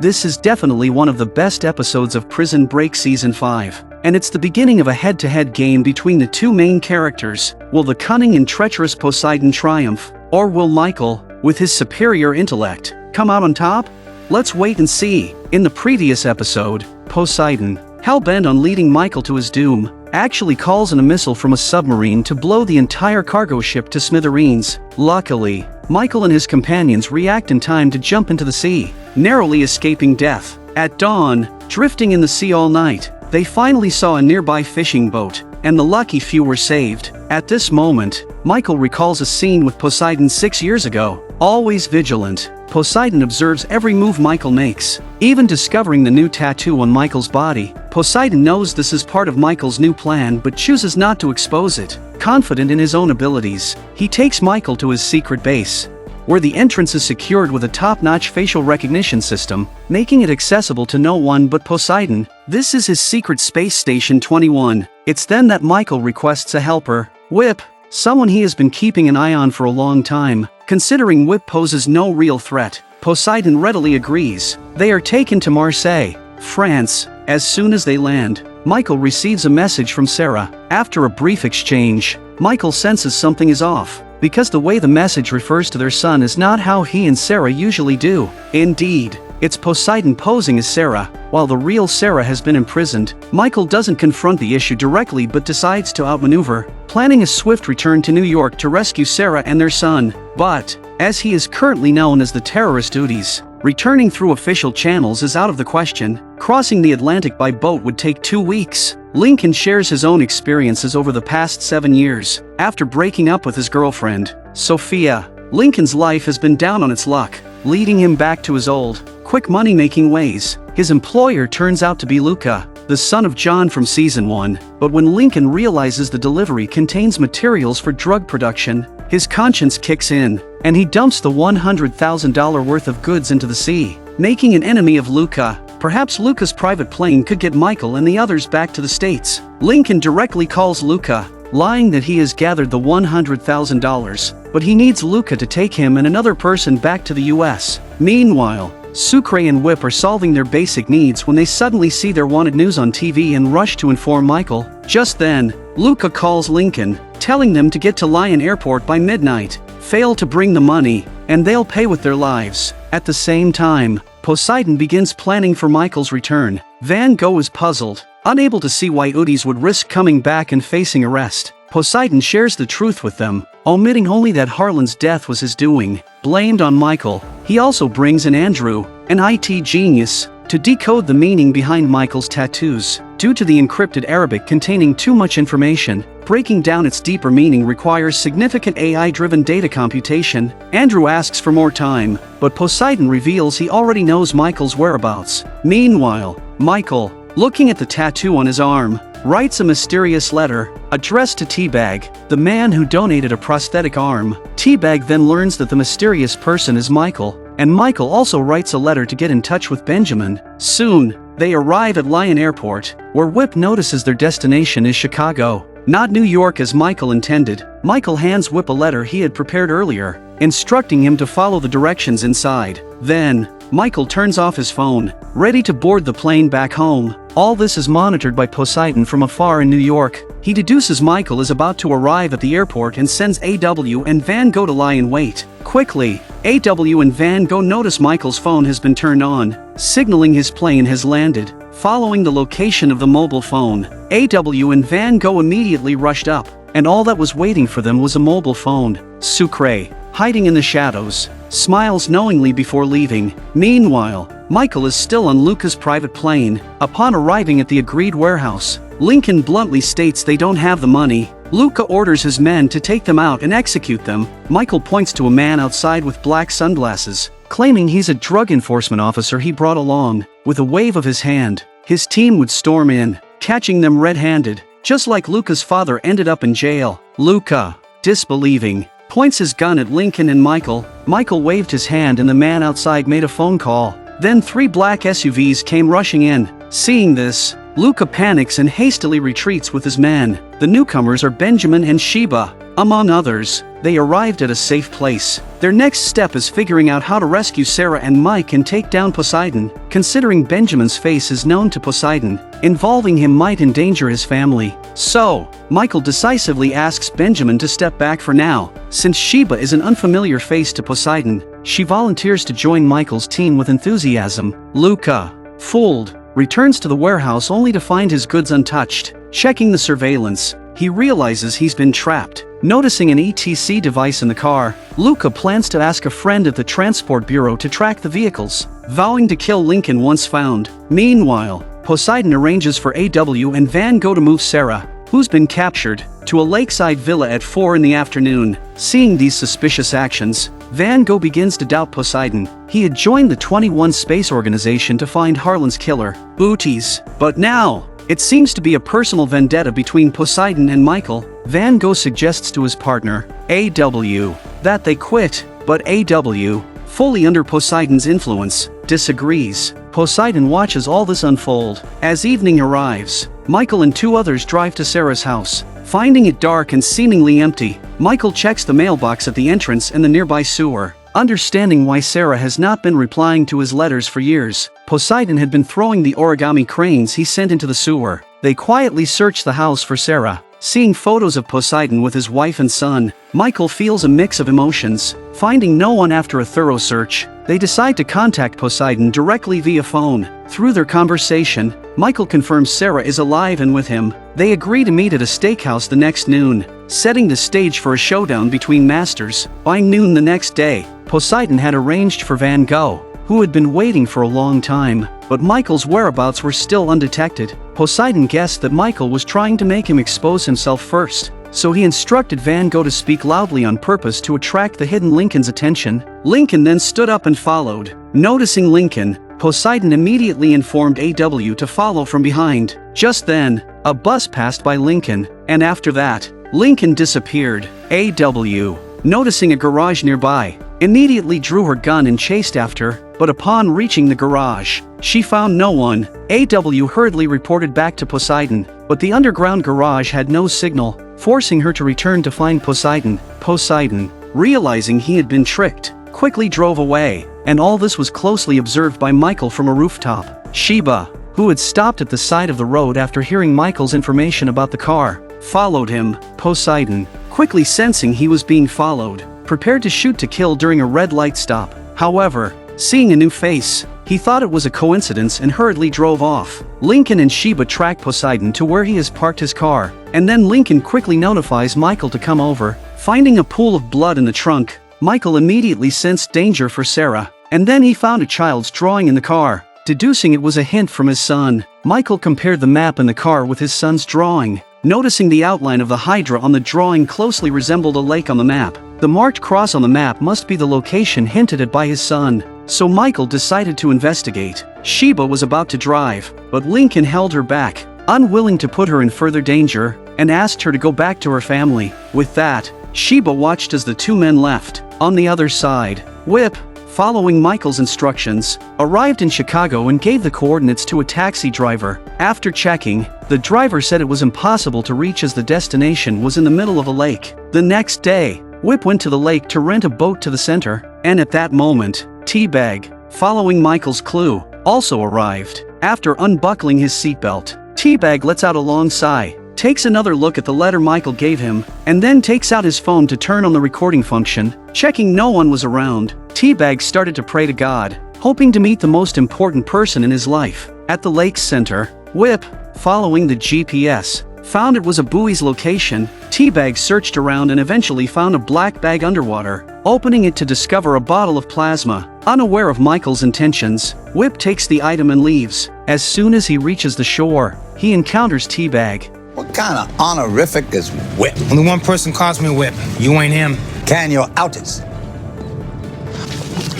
This is definitely one of the best episodes of Prison Break Season 5. And it's the beginning of a head-to-head game between the two main characters. Will the cunning and treacherous Poseidon triumph? Or will Michael, with his superior intellect, come out on top? Let's wait and see. In the previous episode, Poseidon, hell-bent on leading Michael to his doom, actually calls in a missile from a submarine to blow the entire cargo ship to smithereens. Luckily, Michael and his companions react in time to jump into the sea, narrowly escaping death. At dawn, drifting in the sea all night, they finally saw a nearby fishing boat, and the lucky few were saved. At this moment, Michael recalls a scene with Poseidon 6 years ago. Always vigilant, Poseidon observes every move Michael makes, even discovering the new tattoo on Michael's body. Poseidon knows this is part of Michael's new plan but chooses not to expose it. Confident in his own abilities, he takes Michael to his secret base, where the entrance is secured with a top-notch facial recognition system, making it accessible to no one but Poseidon. This is his secret space station 21. It's then that Michael requests a helper, Whip, someone he has been keeping an eye on for a long time. Considering Whip poses no real threat, Poseidon readily agrees. They are taken to Marseille, France. As soon as they land, Michael receives a message from Sarah. After a brief exchange, Michael senses something is off, because the way the message refers to their son is not how he and Sarah usually do. Indeed, it's Poseidon posing as Sarah, while the real Sarah has been imprisoned. Michael doesn't confront the issue directly but decides to outmaneuver, planning a swift return to New York to rescue Sarah and their son. But, as he is currently known as the terrorist Udi's, returning through official channels is out of the question. Crossing the Atlantic by boat would take 2 weeks. Lincoln shares his own experiences over the past 7 years. After breaking up with his girlfriend, Sophia, Lincoln's life has been down on its luck, leading him back to his old, quick money-making ways. His employer turns out to be Luca, the son of John from Season 1, but when Lincoln realizes the delivery contains materials for drug production, his conscience kicks in, and he dumps the $100,000 worth of goods into the sea, making an enemy of Luca. Perhaps Luca's private plane could get Michael and the others back to the States. Lincoln directly calls Luca, lying that he has gathered the $100,000, but he needs Luca to take him and another person back to the US. Meanwhile, Sucre and Whip are solving their basic needs when they suddenly see their wanted news on TV and rush to inform Michael. Just then, Luca calls Lincoln, telling them to get to Lyon Airport by midnight, fail to bring the money, and they'll pay with their lives. At the same time, Poseidon begins planning for Michael's return. Van Gogh is puzzled, unable to see why Udi's would risk coming back and facing arrest. Poseidon shares the truth with them, omitting only that Harlan's death was his doing, blamed on Michael. He also brings in Andrew, an IT genius, to decode the meaning behind Michael's tattoos. Due to the encrypted Arabic containing too much information, breaking down its deeper meaning requires significant AI-driven data computation. Andrew asks for more time, but Poseidon reveals he already knows Michael's whereabouts. Meanwhile, Michael, looking at the tattoo on his arm, writes a mysterious letter, addressed to Teabag, the man who donated a prosthetic arm. Teabag then learns that the mysterious person is Michael, and Michael also writes a letter to get in touch with Benjamin. Soon, they arrive at Lyon Airport, where Whip notices their destination is Chicago, not New York as Michael intended. Michael hands Whip a letter he had prepared earlier, instructing him to follow the directions inside. Then, Michael turns off his phone, ready to board the plane back home. All this is monitored by Poseidon from afar in New York. He deduces Michael is about to arrive at the airport and sends AW and Van Gogh to lie in wait. Quickly, AW and Van Gogh notice Michael's phone has been turned on, signaling his plane has landed. Following the location of the mobile phone, AW and Van Gogh immediately rushed up, and all that was waiting for them was a mobile phone. Sucre, hiding in the shadows, smiles knowingly before leaving. Meanwhile, Michael is still on Luca's private plane. Upon arriving at the agreed warehouse, Lincoln bluntly states they don't have the money. Luca orders his men to take them out and execute them. Michael points to a man outside with black sunglasses, claiming he's a drug enforcement officer he brought along. With a wave of his hand, his team would storm in, catching them red-handed, just like Luca's father ended up in jail. Luca, disbelieving, points his gun at Lincoln and Michael. Michael waved his hand and the man outside made a phone call. Then 3 black SUVs came rushing in. Seeing this, Luca panics and hastily retreats with his men. The newcomers are Benjamin and Sheba. Among others, they arrived at a safe place. Their next step is figuring out how to rescue Sarah and Mike and take down Poseidon. Considering Benjamin's face is known to Poseidon, involving him might endanger his family. So, Michael decisively asks Benjamin to step back for now. Since Sheba is an unfamiliar face to Poseidon, she volunteers to join Michael's team with enthusiasm. Luca, fooled, returns to the warehouse only to find his goods untouched. Checking the surveillance, he realizes he's been trapped. Noticing an ETC device in the car, Luca plans to ask a friend at the transport bureau to track the vehicles, vowing to kill Lincoln once found. Meanwhile, Poseidon arranges for AW and Van Gogh to move Sarah, who's been captured, to a lakeside villa at 4 in the afternoon. Seeing these suspicious actions, Van Gogh begins to doubt Poseidon. He had joined the 21 Space Organization to find Harlan's killer, Booties. But now, it seems to be a personal vendetta between Poseidon and Michael. Van Gogh suggests to his partner, AW, that they quit, but AW, fully under Poseidon's influence, disagrees. Poseidon watches all this unfold. As evening arrives, Michael and 2 others drive to Sarah's house. Finding it dark and seemingly empty, Michael checks the mailbox at the entrance and the nearby sewer. Understanding why Sarah has not been replying to his letters for years, Poseidon had been throwing the origami cranes he sent into the sewer. They quietly search the house for Sarah. Seeing photos of Poseidon with his wife and son, Michael feels a mix of emotions. Finding no one after a thorough search, they decide to contact Poseidon directly via phone. Through their conversation, Michael confirms Sarah is alive and with him. They agree to meet at a steakhouse the next noon, setting the stage for a showdown between masters. By noon the next day, Poseidon had arranged for Van Gogh, who had been waiting for a long time, but Michael's whereabouts were still undetected. Poseidon guessed that Michael was trying to make him expose himself first, so he instructed Van Gogh to speak loudly on purpose to attract the hidden Lincoln's attention. Lincoln then stood up and followed. Noticing Lincoln, Poseidon immediately informed AW to follow from behind. Just then, a bus passed by Lincoln, and after that, Lincoln disappeared. AW, noticing a garage nearby, immediately drew her gun and chased after, but upon reaching the garage, she found no one. AW hurriedly reported back to Poseidon, but the underground garage had no signal, forcing her to return to find Poseidon. Poseidon, realizing he had been tricked, quickly drove away, and all this was closely observed by Michael from a rooftop. Sheba, who had stopped at the side of the road after hearing Michael's information about the car, followed him. Poseidon, quickly sensing he was being followed, prepared to shoot to kill during a red light stop. However, seeing a new face, he thought it was a coincidence and hurriedly drove off. Lincoln and Sheba track Poseidon to where he has parked his car, and then Lincoln quickly notifies Michael to come over. Finding a pool of blood in the trunk, Michael immediately sensed danger for Sarah, and then he found a child's drawing in the car. Deducing it was a hint from his son, Michael compared the map in the car with his son's drawing. Noticing the outline of the Hydra on the drawing closely resembled a lake on the map, the marked cross on the map must be the location hinted at by his son, so Michael decided to investigate. Sheba was about to drive, but Lincoln held her back, unwilling to put her in further danger, and asked her to go back to her family. With that, Sheba watched as the 2 men left. On the other side, Whip, following Michael's instructions, arrived in Chicago and gave the coordinates to a taxi driver. After checking, the driver said it was impossible to reach as the destination was in the middle of a lake. The next day, Whip went to the lake to rent a boat to the center, and at that moment, Teabag, following Michael's clue, also arrived. After unbuckling his seatbelt, Teabag lets out a long sigh, takes another look at the letter Michael gave him, and then takes out his phone to turn on the recording function. Checking no one was around, Teabag started to pray to God, hoping to meet the most important person in his life. At the lake's center, Whip, following the GPS, found it was a buoy's location. Teabag searched around and eventually found a black bag underwater, opening it to discover a bottle of plasma. Unaware of Michael's intentions, Whip takes the item and leaves. As soon as he reaches the shore, he encounters Teabag. What kind of honorific is Whip? Only one person calls me Whip. You ain't him. Can your outers?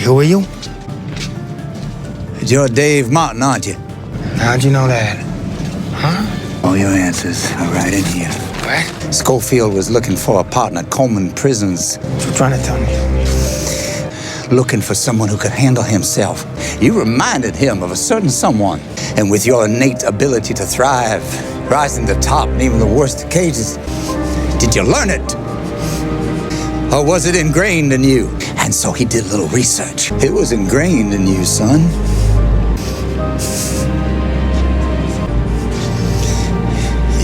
Who are you? You're Dave Martin, aren't you? How'd you know that? Huh? All your answers are right in here. What? Schofield was looking for a partner at Coleman Prisons. What you trying to tell me? looking for someone who could handle himself. You reminded him of a certain someone, and with your innate ability to thrive, rising to the top in even the worst cages, did you learn it? Or was it ingrained in you? And so he did a little research. It was ingrained in you, son.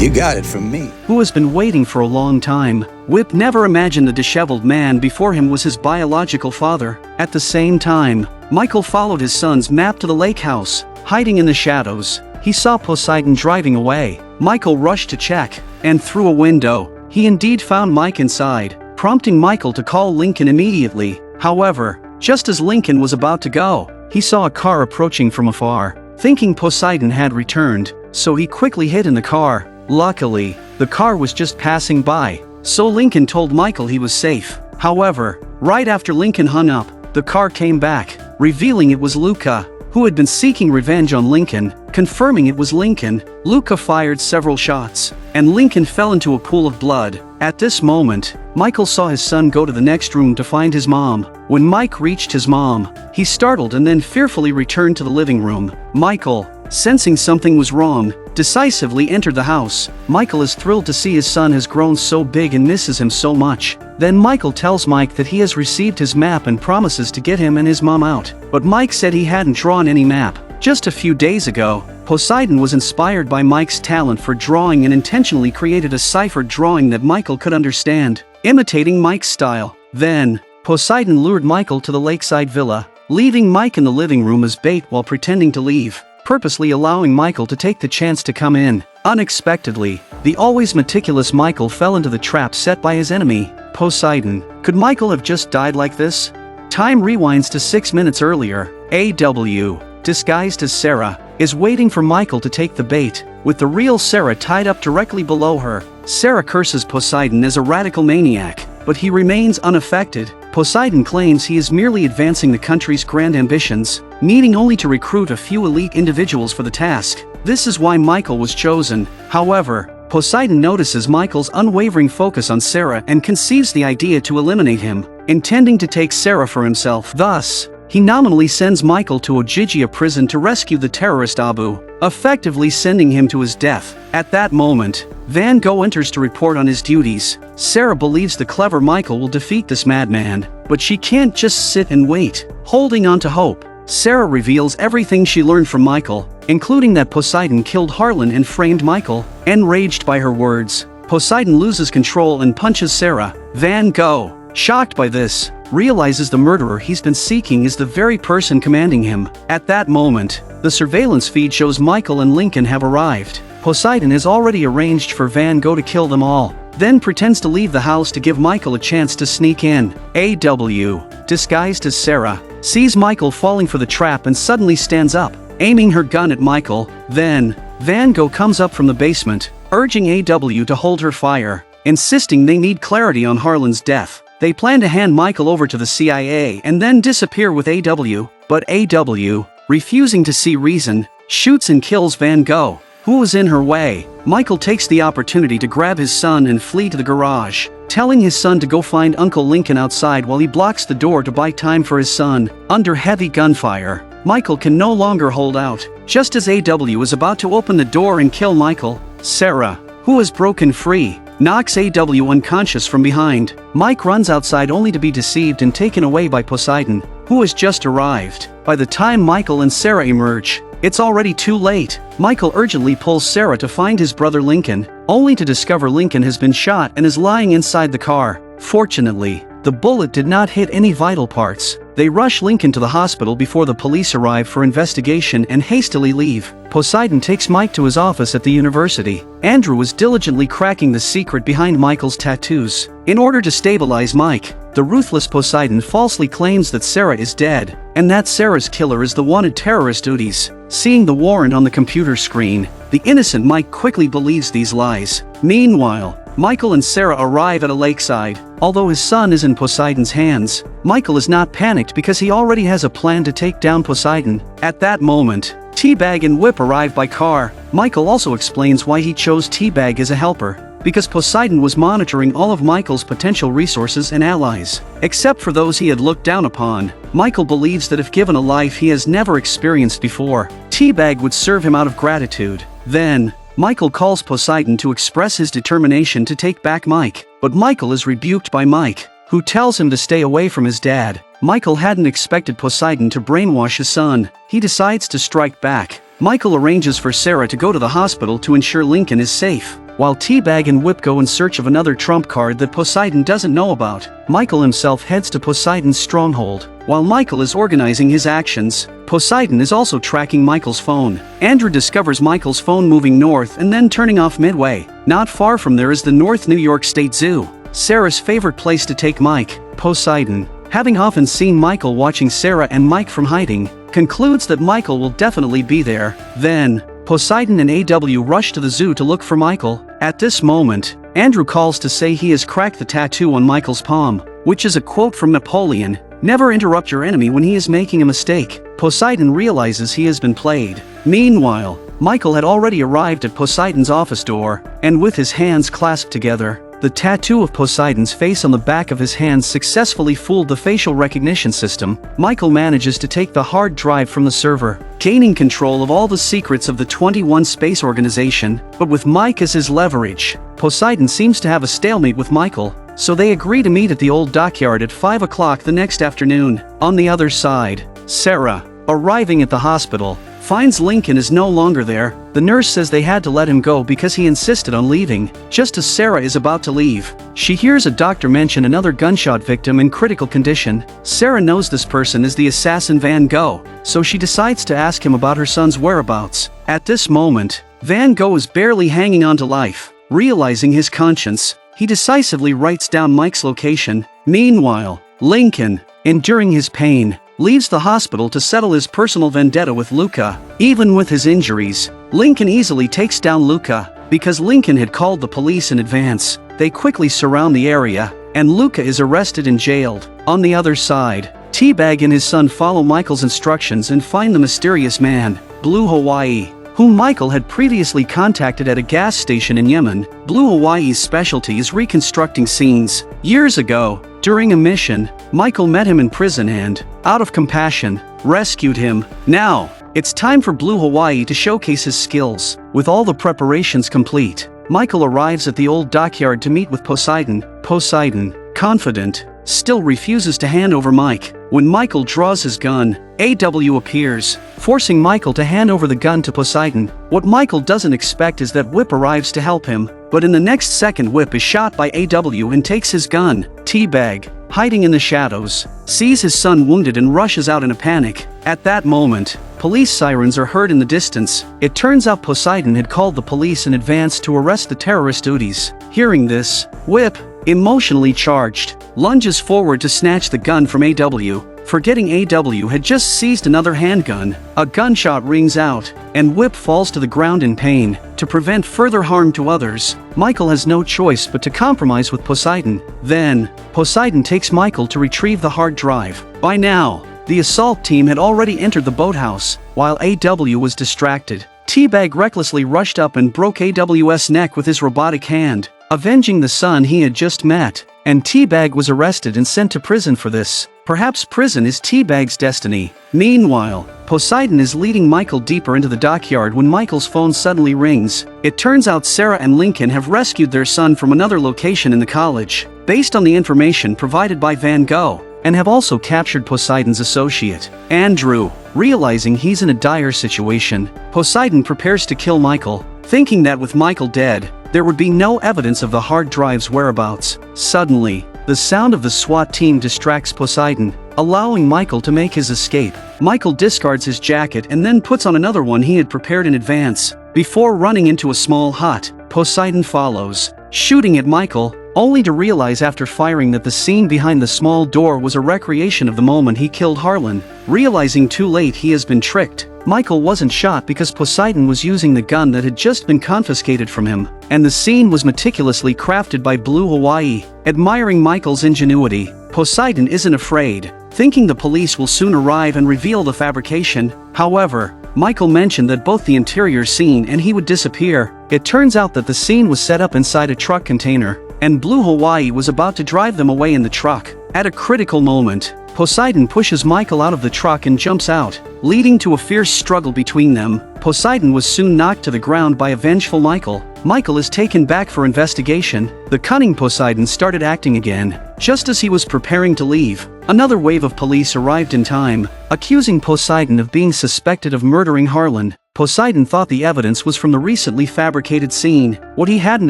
You got it from me. Who has been waiting for a long time. Whip never imagined the disheveled man before him was his biological father. At the same time, Michael followed his son's map to the lake house. Hiding in the shadows, he saw Poseidon driving away. Michael rushed to check, and through a window, he indeed found Mike inside, prompting Michael to call Lincoln immediately. However, just as Lincoln was about to go, he saw a car approaching from afar. Thinking Poseidon had returned, so he quickly hid in the car. Luckily, the car was just passing by, so Lincoln told Michael he was safe. However, right after Lincoln hung up, the car came back, revealing it was Luca, who had been seeking revenge on Lincoln. Confirming it was Lincoln, Luca fired several shots, and Lincoln fell into a pool of blood. At this moment, Michael saw his son go to the next room to find his mom. When Mike reached his mom, he startled and then fearfully returned to the living room. Michael, sensing something was wrong, decisively entered the house. Michael is thrilled to see his son has grown so big and misses him so much. Then Michael tells Mike that he has received his map and promises to get him and his mom out. But Mike said he hadn't drawn any map. Just a few days ago, Poseidon was inspired by Mike's talent for drawing and intentionally created a ciphered drawing that Michael could understand, imitating Mike's style. Then, Poseidon lured Michael to the lakeside villa, leaving Mike in the living room as bait while pretending to leave, purposely allowing Michael to take the chance to come in. Unexpectedly, the always meticulous Michael fell into the trap set by his enemy, Poseidon. Could Michael have just died like this? Time rewinds to 6 minutes earlier. A.W., disguised as Sarah, is waiting for Michael to take the bait, with the real Sarah tied up directly below her. Sarah curses Poseidon as a radical maniac, but he remains unaffected. Poseidon claims he is merely advancing the country's grand ambitions, needing only to recruit a few elite individuals for the task. This is why Michael was chosen. However, Poseidon notices Michael's unwavering focus on Sarah and conceives the idea to eliminate him, intending to take Sarah for himself. Thus, he nominally sends Michael to Ogygia prison to rescue the terrorist Abu, effectively sending him to his death. At that moment, Van Gogh enters to report on his duties. Sarah believes the clever Michael will defeat this madman, but she can't just sit and wait. Holding on to hope, Sarah reveals everything she learned from Michael, including that Poseidon killed Harlan and framed Michael. Enraged by her words, Poseidon loses control and punches Sarah. Van Gogh, shocked by this, realizes the murderer he's been seeking is the very person commanding him. At that moment, the surveillance feed shows Michael and Lincoln have arrived. Poseidon has already arranged for Van Gogh to kill them all, then pretends to leave the house to give Michael a chance to sneak in. A.W., disguised as Sarah, sees Michael falling for the trap and suddenly stands up, aiming her gun at Michael. Then, Van Gogh comes up from the basement, urging A.W. to hold her fire, insisting they need clarity on Harlan's death. They plan to hand Michael over to the CIA and then disappear with A.W., but A.W., refusing to see reason, shoots and kills Van Gogh, who was in her way. Michael takes the opportunity to grab his son and flee to the garage, telling his son to go find Uncle Lincoln outside while he blocks the door to buy time for his son. Under heavy gunfire, Michael can no longer hold out. Just as A.W. is about to open the door and kill Michael, Sarah, who has broken free, knocks A.W. unconscious from behind. Mike runs outside only to be deceived and taken away by Poseidon, who has just arrived. By the time Michael and Sarah emerge, it's already too late. Michael urgently pulls Sarah to find his brother Lincoln, only to discover Lincoln has been shot and is lying inside the car. Fortunately, the bullet did not hit any vital parts. They rush Lincoln to the hospital before the police arrive for investigation and hastily leave. Poseidon takes Mike to his office at the university. Andrew is diligently cracking the secret behind Michael's tattoos. In order to stabilize Mike, the ruthless Poseidon falsely claims that Sarah is dead, and that Sarah's killer is the wanted terrorist duties. Seeing the warrant on the computer screen, the innocent Mike quickly believes these lies. Meanwhile, Michael and Sarah arrive at a lakeside. Although his son is in Poseidon's hands, Michael is not panicked because he already has a plan to take down Poseidon. At that moment, Teabag and Whip arrive by car. Michael also explains why he chose Teabag as a helper, because Poseidon was monitoring all of Michael's potential resources and allies, except for those he had looked down upon. Michael believes that if given a life he has never experienced before, Teabag would serve him out of gratitude. Then, Michael calls Poseidon to express his determination to take back Mike, but Michael is rebuked by Mike, who tells him to stay away from his dad. Michael hadn't expected Poseidon to brainwash his son. He decides to strike back. Michael arranges for Sarah to go to the hospital to ensure Lincoln is safe, while Teabag and Whip go in search of another trump card that Poseidon doesn't know about. Michael himself heads to Poseidon's stronghold. While Michael is organizing his actions, Poseidon is also tracking Michael's phone. Andrew discovers Michael's phone moving north and then turning off midway. Not far from there is the North New York State Zoo, Sarah's favorite place to take Mike. Poseidon, having often seen Michael watching Sarah and Mike from hiding, concludes that Michael will definitely be there. Then, Poseidon and AW rush to the zoo to look for Michael. At this moment, Andrew calls to say he has cracked the tattoo on Michael's palm, which is a quote from Napoleon: "Never interrupt your enemy when he is making a mistake." Poseidon realizes he has been played. Meanwhile, Michael had already arrived at Poseidon's office door, and with his hands clasped together, the tattoo of Poseidon's face on the back of his hands successfully fooled the facial recognition system. Michael manages to take the hard drive from the server, gaining control of all the secrets of the 21 Space Organization, but with Mike as his leverage, Poseidon seems to have a stalemate with Michael, so they agree to meet at the old dockyard at 5 o'clock the next afternoon. On the other side, Sarah, arriving at the hospital, finds Lincoln is no longer there. The nurse says they had to let him go because he insisted on leaving. Just as Sarah is about to leave, she hears a doctor mention another gunshot victim in critical condition. Sarah knows this person is the assassin Van Gogh, so she decides to ask him about her son's whereabouts. At this moment, Van Gogh is barely hanging on to life. Realizing his conscience, he decisively writes down Mike's location. Meanwhile, Lincoln, enduring his pain, leaves the hospital to settle his personal vendetta with Luca. Even with his injuries, Lincoln easily takes down Luca. Because Lincoln had called the police in advance, they quickly surround the area, and Luca is arrested and jailed. On the other side, Teabag and his son follow Michael's instructions and find the mysterious man, Blue Hawaii, whom Michael had previously contacted at a gas station in Yemen. Blue Hawaii's specialty is reconstructing scenes. Years ago, during a mission, Michael met him in prison and, out of compassion, rescued him. Now, it's time for Blue Hawaii to showcase his skills. With all the preparations complete, Michael arrives at the old dockyard to meet with Poseidon. Poseidon, confident, still refuses to hand over Mike. When Michael draws his gun, AW appears, forcing Michael to hand over the gun to Poseidon. What Michael doesn't expect is that Whip arrives to help him, but in the next second Whip is shot by AW and takes his gun. Teabag, hiding in the shadows, sees his son wounded and rushes out in a panic. At that moment, police sirens are heard in the distance. It turns out Poseidon had called the police in advance to arrest the terrorist duties. Hearing this, Whip, emotionally charged, lunges forward to snatch the gun from AW. Forgetting AW had just seized another handgun, a gunshot rings out, and Whip falls to the ground in pain. To prevent further harm to others, Michael has no choice but to compromise with Poseidon. Then, Poseidon takes Michael to retrieve the hard drive. By now, the assault team had already entered the boathouse, while AW was distracted. Teabag recklessly rushed up and broke AW's neck with his robotic hand, avenging the son he had just met, and Teabag was arrested and sent to prison for this. Perhaps prison is Teabag's destiny. Meanwhile, Poseidon is leading Michael deeper into the dockyard when Michael's phone suddenly rings. It turns out Sarah and Lincoln have rescued their son from another location in the college, based on the information provided by Van Gogh, and have also captured Poseidon's associate, Andrew. Realizing he's in a dire situation, Poseidon prepares to kill Michael, thinking that with Michael dead, there would be no evidence of the hard drive's whereabouts. Suddenly, the sound of the SWAT team distracts Poseidon, allowing Michael to make his escape. Michael discards his jacket and then puts on another one he had prepared in advance. Before running into a small hut, Poseidon follows, shooting at Michael, only to realize after firing that the scene behind the small door was a recreation of the moment he killed Harlan. Realizing too late he has been tricked, Michael wasn't shot because Poseidon was using the gun that had just been confiscated from him, and the scene was meticulously crafted by Blue Hawaii. Admiring Michael's ingenuity, Poseidon isn't afraid, thinking the police will soon arrive and reveal the fabrication. However, Michael mentioned that both the interior scene and he would disappear. It turns out that the scene was set up inside a truck container, and Blue Hawaii was about to drive them away in the truck. At a critical moment, Poseidon pushes Michael out of the truck and jumps out, leading to a fierce struggle between them. Poseidon was soon knocked to the ground by a vengeful Michael. Michael is taken back for investigation. The cunning Poseidon started acting again. Just as he was preparing to leave, another wave of police arrived in time, accusing Poseidon of being suspected of murdering Harlan. Poseidon thought the evidence was from the recently fabricated scene. What he hadn't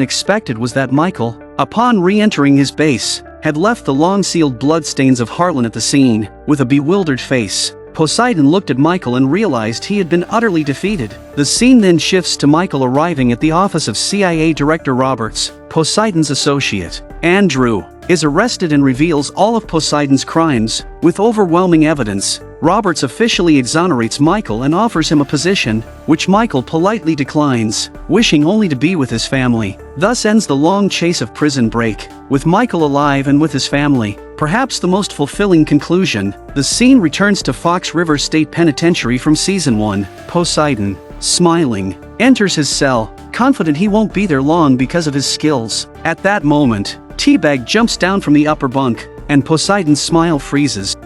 expected was that Michael, upon re-entering his base, had left the long-sealed bloodstains of Harlan at the scene. With a bewildered face, Poseidon looked at Michael and realized he had been utterly defeated. The scene then shifts to Michael arriving at the office of CIA Director Roberts. Poseidon's associate, Andrew, is arrested and reveals all of Poseidon's crimes. With overwhelming evidence, Roberts officially exonerates Michael and offers him a position, which Michael politely declines, wishing only to be with his family. Thus ends the long chase of Prison Break, with Michael alive and with his family. Perhaps the most fulfilling conclusion, the scene returns to Fox River State Penitentiary from Season 1. Poseidon, smiling, enters his cell, confident he won't be there long because of his skills. At that moment, Teabag jumps down from the upper bunk, and Poseidon's smile freezes.